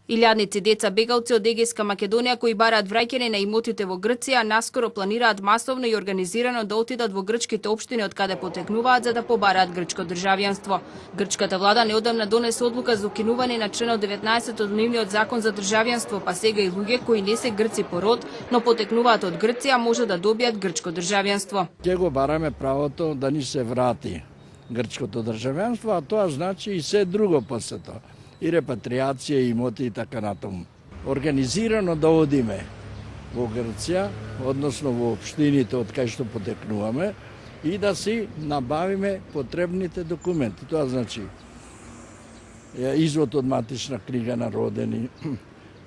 Илјадници деца бегалци од Егејска Македонија кои бараат враќање на имотите во Грција, наскоро планираат масовно и организирано да отидат во грчките општини од каде потекнуваат за да побараат грчко државјанство. Грчката влада неодамна донесе одлука за укинување на членот 19 од нивниот закон за државјанство, па сега и луѓе кои не се грци по род, но потекнуваат од Грција може да добијат грчко државјанство. Ќе го бараме правото да ни се врати грчкото државјанство, а тоа значи и се друго после тоа. И репатриација, имоти и така натаму. Организирано да одиме во Грција, односно во општините од кај што потекнуваме и да си набавиме потребните документи. Тоа значи извод од матична книга на родени,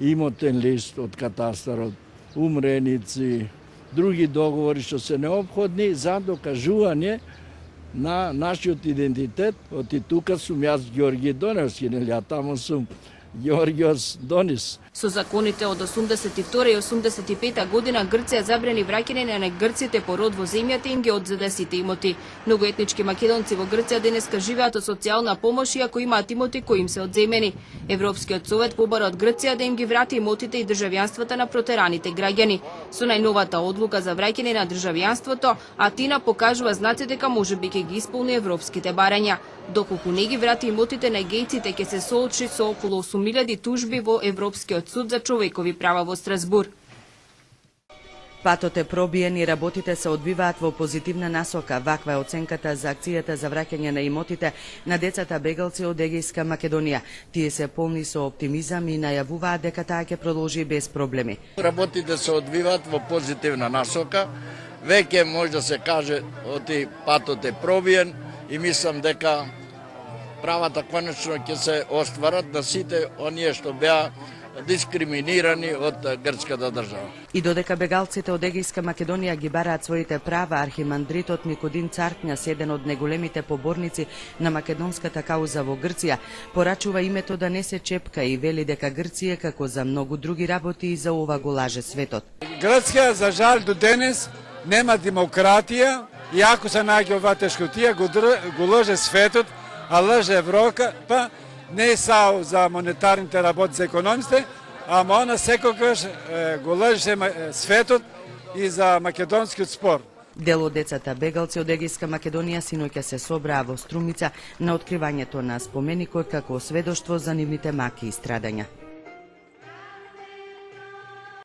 имотен лист од катастарот, умреници, други договори што се неопходни за докажување на нашиот идентитет. Оти тука сум јас Ѓорги Доневски, нели, а таму сум Ѓорѓос Донис. Со законите од 82 и 85 година Грција забрани враќање на негрците по род во земјата им ги одзеде сите имоти. Многу етнички македонци во Грција денеска живеат од социјална помош иако имаат имоти кои им се одземени. Европскиот совет побара од Грција да им ги врати имотите и државјанствата на протераните граѓани. Со најновата одлука за враќање на државјанството, Атина покажува знаци дека можеби ќе ги исполни европските барања. Доколку не ги врати имотите на егејците, ќе се соочи со околу 8.000 тужби во Европскиот суд за човекови права во Страсбур. Патот е пробиен и работите се одвиваат во позитивна насока. Ваква е оценката за акцијата за враќање на имотите на децата бегалци од Егејска Македонија. Тие се полни со оптимизам и најавуваат дека таа ќе продолжи без проблеми. Работите се одвиваат во позитивна насока. Веќе може да се каже оти патот е пробиен и мислам дека правата конечно ќе се остварат на сите оние што беа дискриминирани од грчката држава. И додека бегалците од Егејска Македонија ги бараат своите права, архимандритот Никодим Царкњас, еден од најголемите поборници на македонската кауза во Грција, порачува името да не се чепка и вели дека Грција, како за многу други работи, и за ова го лаже светот. Грција, за жал, до денес нема демократија и ако се најде оваа тешкотија, го лаже светот, а лаже Европа, па не само за монетарните работи за економисте, ама она секогаш го лаже светот и за македонскиот спор. Дел од децата бегалци од Егејска Македонија синоќа се собраа во Струмица на откривањето на споменикот како сведоштво за нивните маки и страдања.